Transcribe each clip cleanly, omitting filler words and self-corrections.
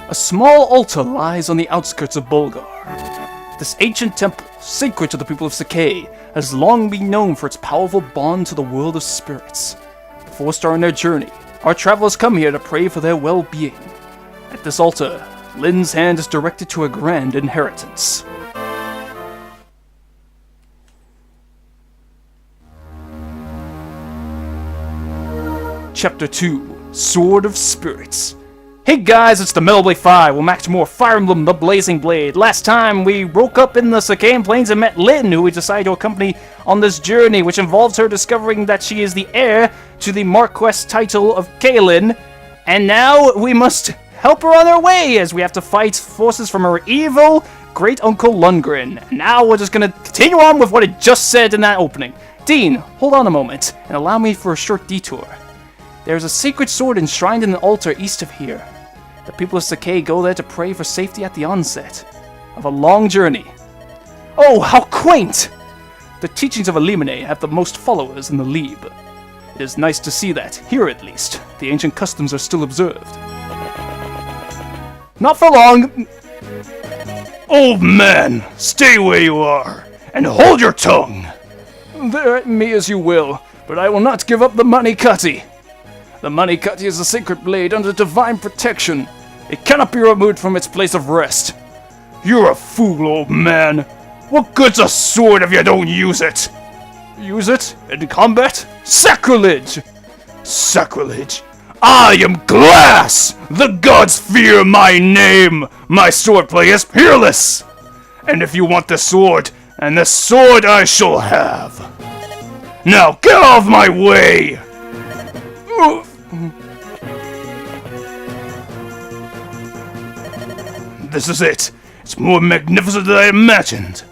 A small altar lies on the outskirts of Bulgar. This ancient temple, sacred to the people of Sacae, has long been known for its powerful bond to the world of spirits. Before starting their journey, our travelers come here to pray for their well-being. At this altar, Lynn's hand is directed to a grand inheritance. Chapter 2, Sword of Spirits. Hey guys, it's the Metal Blade 5. We're back to more Fire Emblem, the Blazing Blade. Last time, we broke up in the Sacaean Plains and met Lynn, who we decided to accompany on this journey, which involves her discovering that she is the heir to the Marquess title of Kaelin. And now, we must help her on her way, as we have to fight forces from her evil great-uncle Lundgren. Now, we're just gonna continue on with what it just said in that opening. Dean, hold on a moment, and allow me for a short detour. There's a sacred sword enshrined in an altar east of here. The people of Sacae go there to pray for safety at the onset of a long journey. Oh, how quaint! The teachings of Elimine have the most followers in the Lieb. It is nice to see that, here at least, the ancient customs are still observed. Not for long! Old man, stay where you are, and hold your tongue! Bear at me as you will, but I will not give up the Mani Katti. The Mani Katti is a sacred blade under divine protection. It cannot be removed from its place of rest. You're a fool, old man. What good's a sword if you don't use it? Use it? In combat? Sacrilege! Sacrilege? I am glass! The gods fear my name! My swordplay is peerless! And if you want the sword, and the sword I shall have. Now get off my way! This is it. It's more magnificent than I imagined.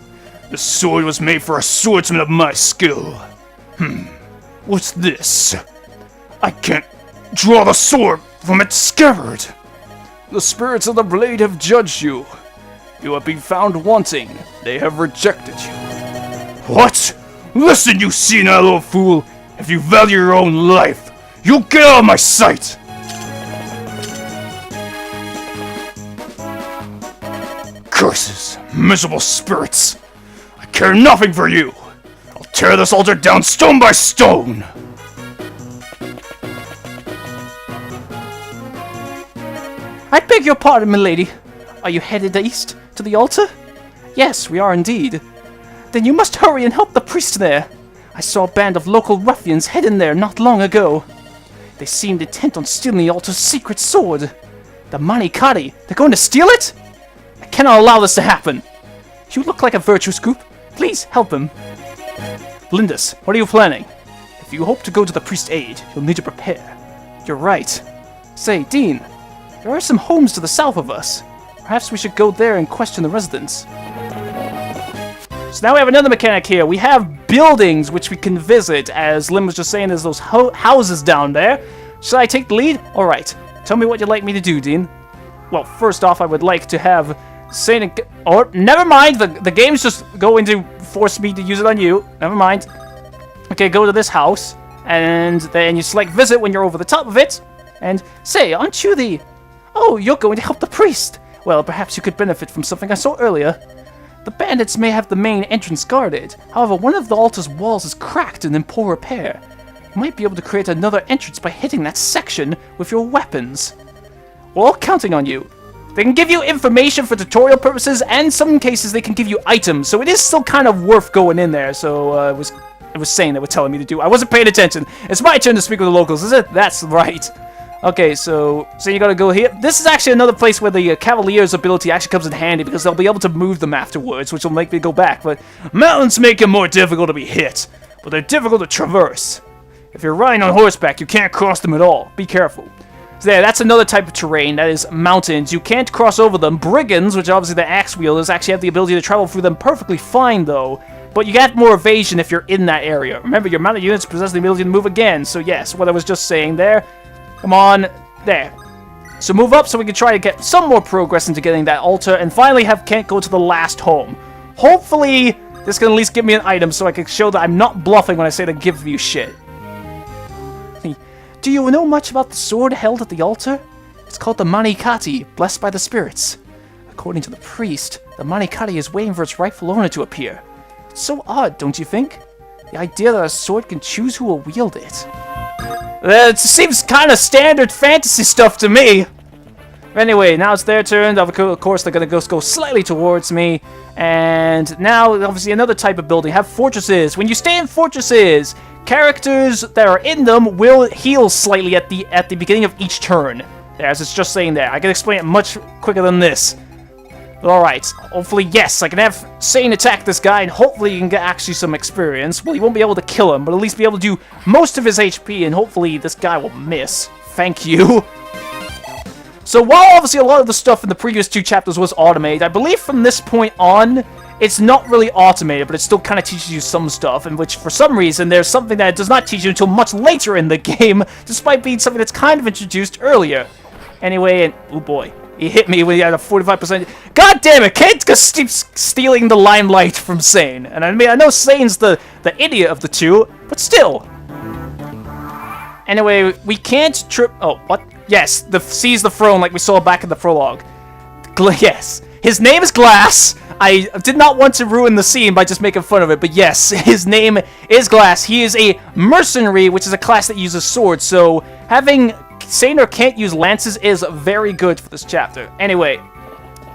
The sword was made for a swordsman of my skill. What's this? I can't draw the sword from its scabbard. The spirits of the blade have judged you. You have been found wanting. They have rejected you. What? Listen, you senile old fool. If you value your own life, you'll get out of my sight! Curses! Miserable spirits! I care nothing for you! I'll tear this altar down stone by stone! I beg your pardon, milady. Are you headed east to the altar? Yes, we are indeed. Then you must hurry and help the priest there. I saw a band of local ruffians head in there not long ago. They seemed intent on stealing the altar's secret sword. The Mani Katti. They're going to steal it? I cannot allow this to happen. You look like a virtuous group. Please, help him. Lindis, what are you planning? If you hope to go to the priest's aid, you'll need to prepare. You're right. Say, Dean, there are some homes to the south of us. Perhaps we should go there and question the residents. So now we have another mechanic here. We have buildings which we can visit. As Lynn was just saying, there's those houses down there. Should I take the lead? Alright. Tell me what you'd like me to do, Dean. Well, first off, I would like to have Saint... Or, never mind. The game's just going to force me to use it on you. Never mind. Okay, go to this house. And then you select visit when you're over the top of it. And say, aren't you the... Oh, you're going to help the priest. Well, perhaps you could benefit from something I saw earlier. The bandits may have the main entrance guarded. However, one of the altar's walls is cracked and in poor repair. You might be able to create another entrance by hitting that section with your weapons. We're all counting on you. They can give you information for tutorial purposes, and in some cases they can give you items, so it is still kind of worth going in there. So it was saying they were telling me to do. I wasn't paying attention. It's my turn to speak with the locals, is it? That's right. Okay, so you gotta go here. This is actually another place where the Cavalier's ability actually comes in handy, because they'll be able to move them afterwards, which will make me go back. But mountains make them more difficult to be hit, but they're difficult to traverse. If you're riding on horseback, you can't cross them at all. Be careful. So there, that's another type of terrain. That is mountains. You can't cross over them. Brigands, which obviously the axe wielders actually have the ability to travel through them perfectly fine, though. But you get more evasion if you're in that area. Remember, your mounted units possess the ability to move again. So yes, what I was just saying there. Come on. There. So move up so we can try to get some more progress into getting that altar. And finally have Kent go to the last home. Hopefully, this can at least give me an item so I can show that I'm not bluffing when I say to give you shit. Do you know much about the sword held at the altar? It's It's called the Mani Katti, blessed by the spirits. According to the priest, the Mani Katti is waiting for its rightful owner to appear. It's so odd, don't you think? The idea that a sword can choose who will wield it. It seems kind of standard fantasy stuff to me. Anyway, now it's their turn. Of course, they're going to go slightly towards me. And now, obviously, another type of building. Have fortresses. When you stay in fortresses, characters that are in them will heal slightly at the beginning of each turn. As it's just saying there. I can explain it much quicker than this. Alright, hopefully, yes, I can have Sane attack this guy, and hopefully you can get actually some experience. Well, you won't be able to kill him, but at least be able to do most of his HP, and hopefully this guy will miss. Thank you. So while obviously a lot of the stuff in the previous 2 chapters was automated, I believe from this point on, it's not really automated, but it still kind of teaches you some stuff, in which for some reason there's something that it does not teach you until much later in the game, despite being something that's kind of introduced earlier. Anyway, and oh boy. He hit me when he had a 45%. God damn it! Kent just keeps stealing the limelight from Sane. And I mean, I know Sane's the idiot of the two, but still. Anyway, we can't trip. Oh, what? Yes, seize the throne like we saw back in the prologue. Yes, his name is Glass. I did not want to ruin the scene by just making fun of it, but yes, his name is Glass. He is a mercenary, which is a class that uses swords. So having Sane or can't use lances is very good for this chapter. Anyway,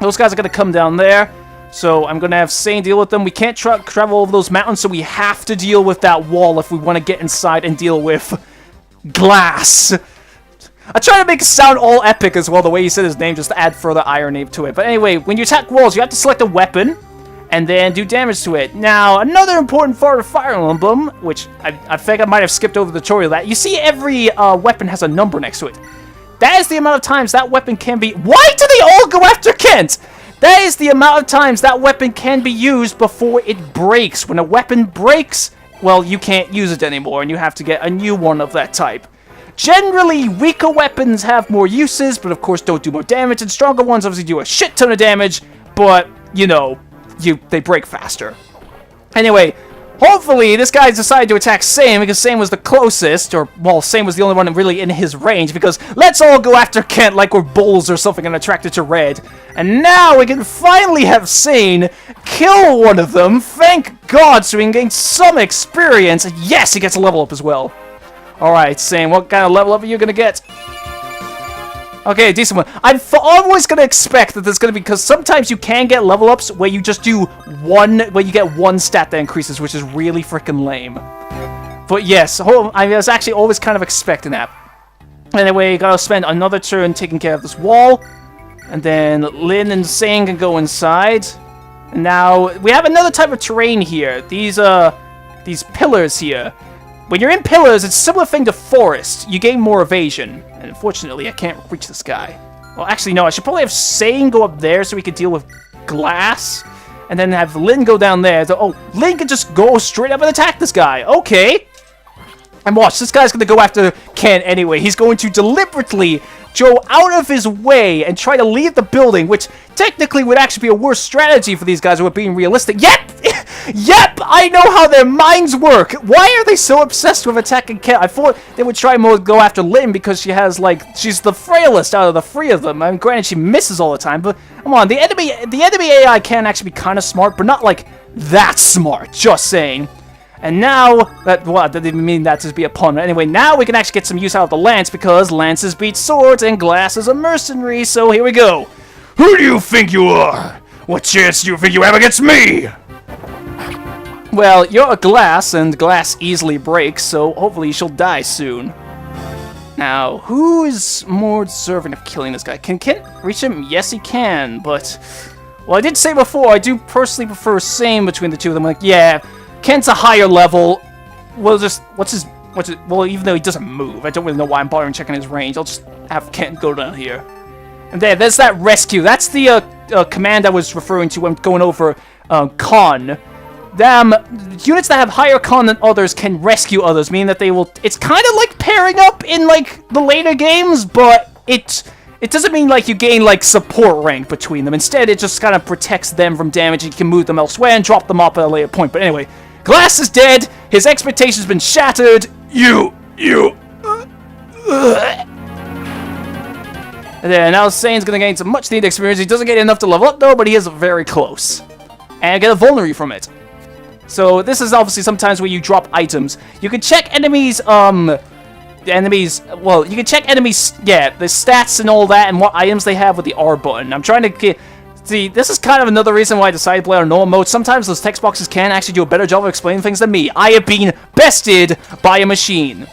those guys are going to come down there, so I'm going to have Sane deal with them. We can't travel over those mountains, so we have to deal with that wall if we want to get inside and deal with Glass. I try to make it sound all epic as well, the way he said his name, just to add further irony to it. But anyway, when you attack walls, you have to select a weapon, and then do damage to it. Now, another important part of Fire Emblem, which I think I might have skipped over the tutorial, that you see every weapon has a number next to it. That is the amount of times that weapon can be... Why do they all go after Kent? That is the amount of times that weapon can be used before it breaks. When a weapon breaks, well, you can't use it anymore, and you have to get a new one of that type. Generally, weaker weapons have more uses, but of course don't do more damage, and stronger ones obviously do a shit ton of damage, but, you know... they break faster. Anyway, hopefully this guy decided to attack Sane because Sane was the closest, or, well, Sane was the only one really in his range, because let's all go after Kent like we're bulls or something and attracted to red. And now we can finally have Sane kill one of them, thank God, so we can gain some experience. And yes, he gets a level up as well. Alright, Sane, what kind of level up are you gonna get? Okay, decent one. I'm always going to expect that there's going to be... Because sometimes you can get level ups where you just do one... Where you get one stat that increases, which is really freaking lame. But yes, I was actually always kind of expecting that. Anyway, gotta spend another turn taking care of this wall. And then Lyn and Sane can go inside. And now, we have another type of terrain here. These pillars here. When you're in pillars, it's a similar thing to forest. You gain more evasion. And unfortunately, I can't reach this guy. Well, actually, no. I should probably have Sane go up there so we can deal with Glass. And then have Lyn go down there. So, oh, Lyn can just go straight up and attack this guy. Okay. And watch, this guy's going to go after Ken anyway. He's going to deliberately go out of his way and try to leave the building, which technically would actually be a worse strategy for these guys who are being realistic. Yep! Yep! I know how their minds work! Why are they so obsessed with attacking Ken? I thought they would try more to go after Lyn because she has, like, she's the frailest out of the 3 of them. I mean, granted, she misses all the time, but come on, the enemy AI can actually be kind of smart, but not, like, that smart. Just saying. And now, that didn't mean that to be a pun. Anyway, now we can actually get some use out of the lance, because lances beat swords, and Glass is a mercenary, so here we go. Who do you think you are? What chance do you think you have against me? Well, you're a Glass, and Glass easily breaks, so hopefully she'll die soon. Now, who is more deserving of killing this guy? Can Kent reach him? Yes, he can, but... Well, I did say before, I do personally prefer Sane between the two of them. Like, yeah... Kent's a higher level. Well, just well, even though he doesn't move, I don't really know why I'm bothering checking his range. I'll just have Kent go down here. And there's that rescue. That's the command I was referring to when going over con. Units that have higher con than others can rescue others, meaning that they will. It's kind of like pairing up in like the later games, but it doesn't mean like you gain like support rank between them. Instead, it just kind of protects them from damage. And you can move them elsewhere and drop them up at a later point. But anyway. Glass is dead. His expectations been shattered. And then now Sane's gonna gain some much needed experience. He doesn't get enough to level up though, but he is very close. And get a vulnerary from it. So this is obviously sometimes where you drop items. You can check enemies, well, you can check enemies, yeah, the stats and all that, and what items they have with the R button. I'm trying to get, see, this is kind of another reason why I decided to play on normal mode. Sometimes those text boxes can actually do a better job of explaining things than me. I have been bested by a machine.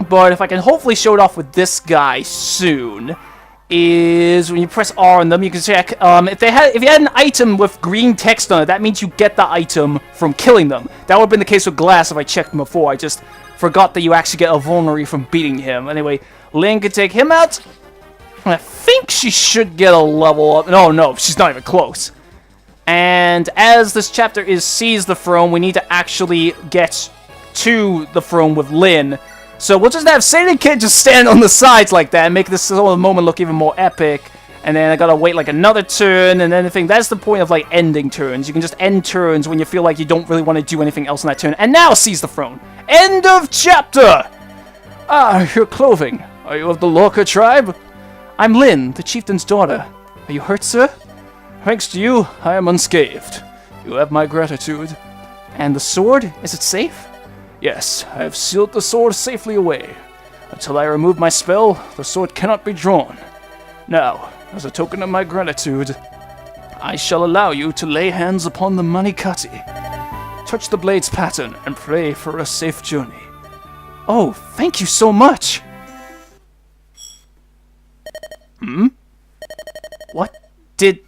But if I can hopefully show it off with this guy soon, is when you press R on them, you can check, if you had an item with green text on it, that means you get the item from killing them. That would have been the case with Glass if I checked him before. I just forgot that you actually get a vulnerary from beating him. Anyway, Lynn can take him out. I think she should get a level up. No, she's not even close. And as this chapter is Seize the Throne, we need to actually get to the throne with Lynn. So we'll just have Sadie Kid just stand on the sides like that and make this whole moment look even more epic. And then I gotta wait like another turn and anything. That's the point of like ending turns. You can just end turns when you feel like you don't really want to do anything else in that turn. And now Seize the Throne. End of chapter! Ah, your clothing. Are you of the Lorca tribe? I'm Lynn, the chieftain's daughter. Are you hurt, sir? Thanks to you, I am unscathed. You have my gratitude. And the sword, is it safe? Yes, I have sealed the sword safely away. Until I remove my spell, the sword cannot be drawn. Now, as a token of my gratitude, I shall allow you to lay hands upon the Mani Katti. Touch the blade's pattern and pray for a safe journey. Oh, thank you so much! What did...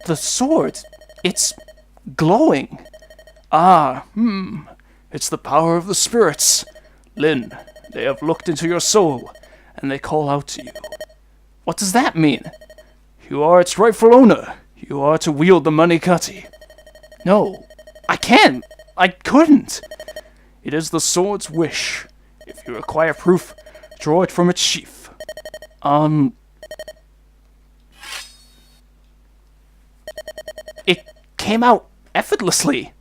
The sword, it's glowing. It's the power of the spirits. Lynn, they have looked into your soul, and they call out to you. What does that mean? You are its rightful owner. You are to wield the Mani Katti. No, I can't. I couldn't. It is the sword's wish. If you require proof, draw it from its sheath. It came out effortlessly.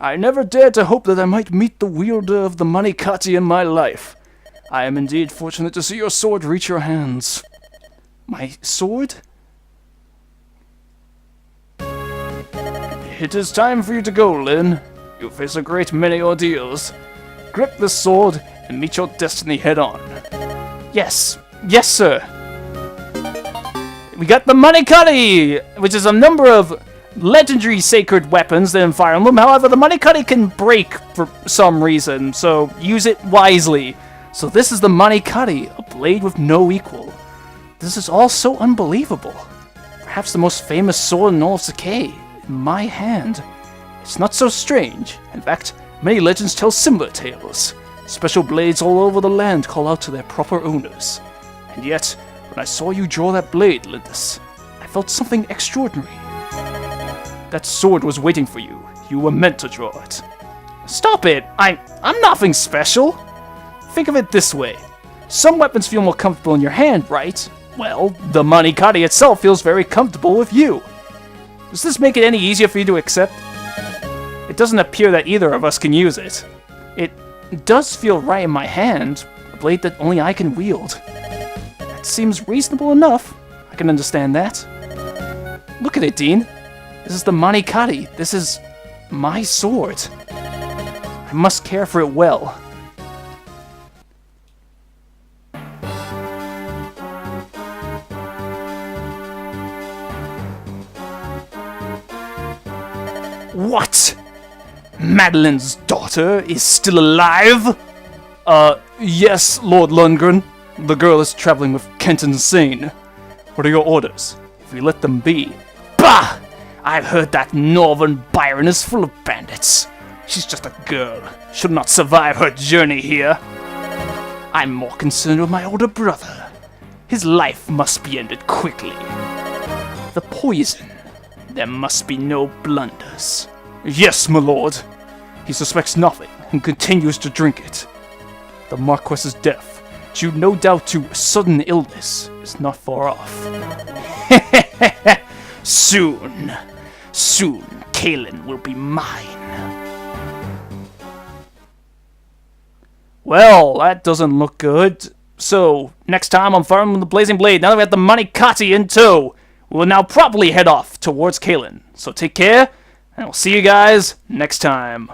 I never dared to hope that I might meet the wielder of the Mani Katti in my life. I am indeed fortunate to see your sword reach your hands. My sword? It is time for you to go, Lynn. You face a great many ordeals. Grip this sword and meet your destiny head-on. Yes. Yes, sir. We got the Mani Katti, which is a number of legendary sacred weapons than in Fire Emblem. However, the Mani Katti can break for some reason, so use it wisely. So this is the Mani Katti, a blade with no equal. This is all so unbelievable. Perhaps the most famous sword in all of Sacae, in my hand. It's not so strange. In fact, many legends tell similar tales. Special blades all over the land call out to their proper owners. And yet, when I saw you draw that blade, Lindis, I felt something extraordinary. That sword was waiting for you. You were meant to draw it. Stop it! I'm nothing special! Think of it this way. Some weapons feel more comfortable in your hand, right? Well, the Mani Katti itself feels very comfortable with you. Does this make it any easier for you to accept? It doesn't appear that either of us can use it. It does feel right in my hand, a blade that only I can wield. That seems reasonable enough. I can understand that. Look at it, Dean. This is the Mani Katti. This is my sword. I must care for it well. What? Madeline's daughter is still alive? Yes, Lord Lundgren. The girl is traveling with Kenton Sane. What are your orders? If we let them be... Bah! I've heard that Northern Byron is full of bandits. She's just a girl. Should not survive her journey here. I'm more concerned with my older brother. His life must be ended quickly. The poison. There must be no blunders. Yes, my lord. He suspects nothing and continues to drink it. The Marquess's death, due no doubt to sudden illness, is not far off. Soon, Kaelin will be mine. Well, that doesn't look good. So, next time on Fire Emblem the Blazing Blade, now that we have the Mani Katti in tow, we will now properly head off towards Kalen. So take care, and we'll see you guys next time.